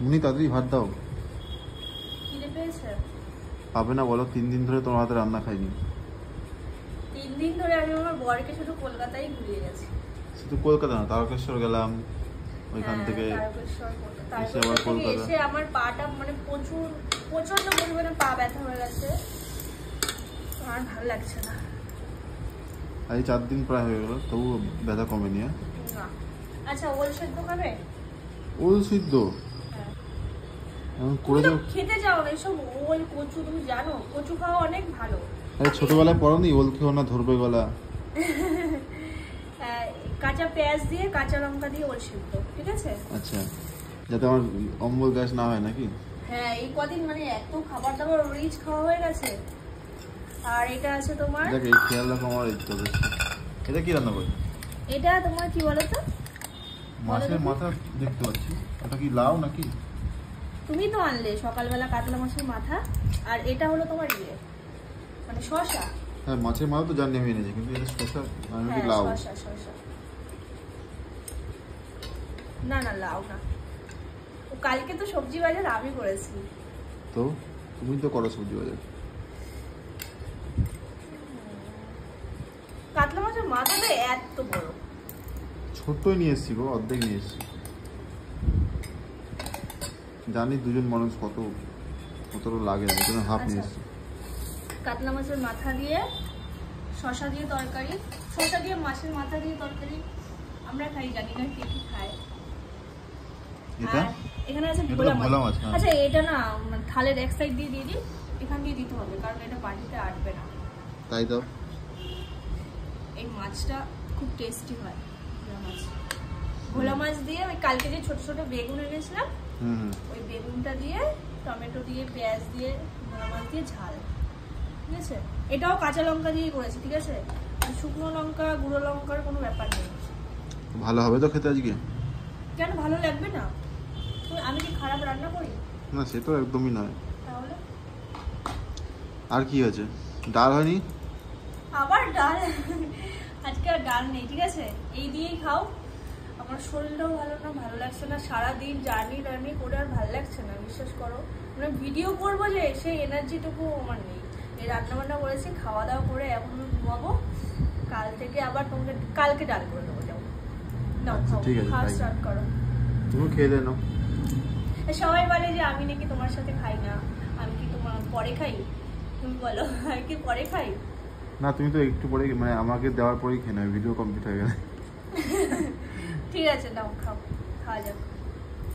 মুনি তাড়াতাড়ি ভাত দাও। খিদে পেয়েছে? পাবে না বলো, 3 দিন ধরে তোমার হাতে রান্না খাইনি। 3 দিন ধরে আমি আমার বরকে শুধু কলকাতায় ঘুরিয়ে গেছি। শুধু কলকাতা না, তারকেশ্বর গেলাম, ওইখান থেকে এসে আবার কলকাতা। এসে আমার পাটা মানে প্রচন্ড পরিমাণে পা ব্যথা হয়ে গেছে, আর ভালো লাগছে না। এই 4 দিন প্রায় হয়ে গেল, তবু ব্যথা কমেনি। না। আচ্ছা, ওল সেদ্ধ খাবে? ওল সিদ্ধ? করে দাও। খেতে যাও না এসব ওল কচু, তুমি জানো কচু খাওয়া অনেক ভালো। আরে ছোটবেলায় পড়োনি ওল খেও না ধরবে গলা? কাঁচা পেঁয়াজ দিয়ে কাঁচা লঙ্কা দিয়ে ওল সিদ্ধ, ঠিক আছে? আচ্ছা, যাতে আমার অম্বল গ্যাস না হয় নাকি? হ্যাঁ, এই কদিন মানে এত খাবার দাবার রিচ খাওয়া হয়ে গেছে। আর এটা আছে তোমার, দেখ এই খেয়াল রাখো আমার ইচ্ছা বেশি। এটা কি রান্না করে? এটা তোমার কি বলো তো? মাছের মাথা দেখতে পাচ্ছি, এটা কি লাউ নাকি? তুমি তো আনলে সকালবেলা কাতলা মাছের মাথা, আর এটা হলো তোমার ইয়ে মানে শসা। হ্যাঁ, মাছের মাথা তো জানি আমি এনেছি, কিন্তু এটা শসা মানে লাউ? শসা না না, লাউ না। ও কালকে তো সবজি বাজার আমি করেছি। তো তুমি তো করো সবজি বাজার। কাতলা মাছের মাথাটা এত বড়। ছোটই নিয়ে এসছি গো, অর্ধেক নিয়ে এসছি। জানি দুজন মানুষ কত লাগে না, তুমি হাফ নিয়ে এসছি। কাতলা মাছের মাথা দিয়ে শসা দিয়ে তরকারি, শসা দিয়ে মাছের মাথা দিয়ে তরকারি আমরা খাই, জানি না কে কি খায়। এটা এখানে আছে ভোলা মাছ। আচ্ছা, এটা না থালের এক সাইড দিয়ে দিই, এখান দিয়ে দিতে হবে, কারণ এটা পাটিতে আটবে না। তাই দাও। এই মাছটা খুব টেস্টি হয়, ভোলা মাছ দিয়ে। ওই কালকে যে ছোট ছোট বেগুন এনেছিলাম, ওই বেগুনটা দিয়ে টমেটো দিয়ে পেঁয়াজ দিয়ে ভোলা মাছ দিয়ে ঝাল, ঠিক আছে? এটাও কাঁচা লঙ্কা দিয়ে করেছি, ঠিক আছে? শুকনো লঙ্কা গুঁড়ো লঙ্কার কোনো ব্যাপার নেই। ভালো হবে তো খেতে আজকে? কেন ভালো লাগবে না? আমি কি খারাপ রান্না করি? না, সে তো একদমই নয়। তাহলে আর কি আছে? ডাল হয়নি? আবার ডাল? আজকে আর ডাল নেই, ঠিক আছে? এই দিয়েই খাও। আমার শরীরটাও ভালো না, ভালো লাগছে না, সারাদিন জার্নি করে আর ভালো লাগছে না, বিশ্বাস করো। মানে ভিডিও করবো যে সেই এনার্জিটুকু আমার নেই। এই রান্না বান্না করেছি, খাওয়া দাওয়া করে এখন ঘুমাবো। কাল থেকে আবার তোমাকে কালকে ডাল করে দেবো, যাও নাও খাও, খাওয়া স্টার্ট করো। তুমি খেয়ে নাও। সবাই বলে যে আমি নাকি তোমার সাথে খাই না, আমি কি তোমার পরে খাই? তুমি বলো আমি কি পরে খাই? না, তুমি তো একটু পরে মানে আমাকে দেওয়ার পরেই খেয়ে নাও, ভিডিও কমপ্লিট হয়ে গেলে। ঠিক আছে, নাও খাও, খাওয়া যাক।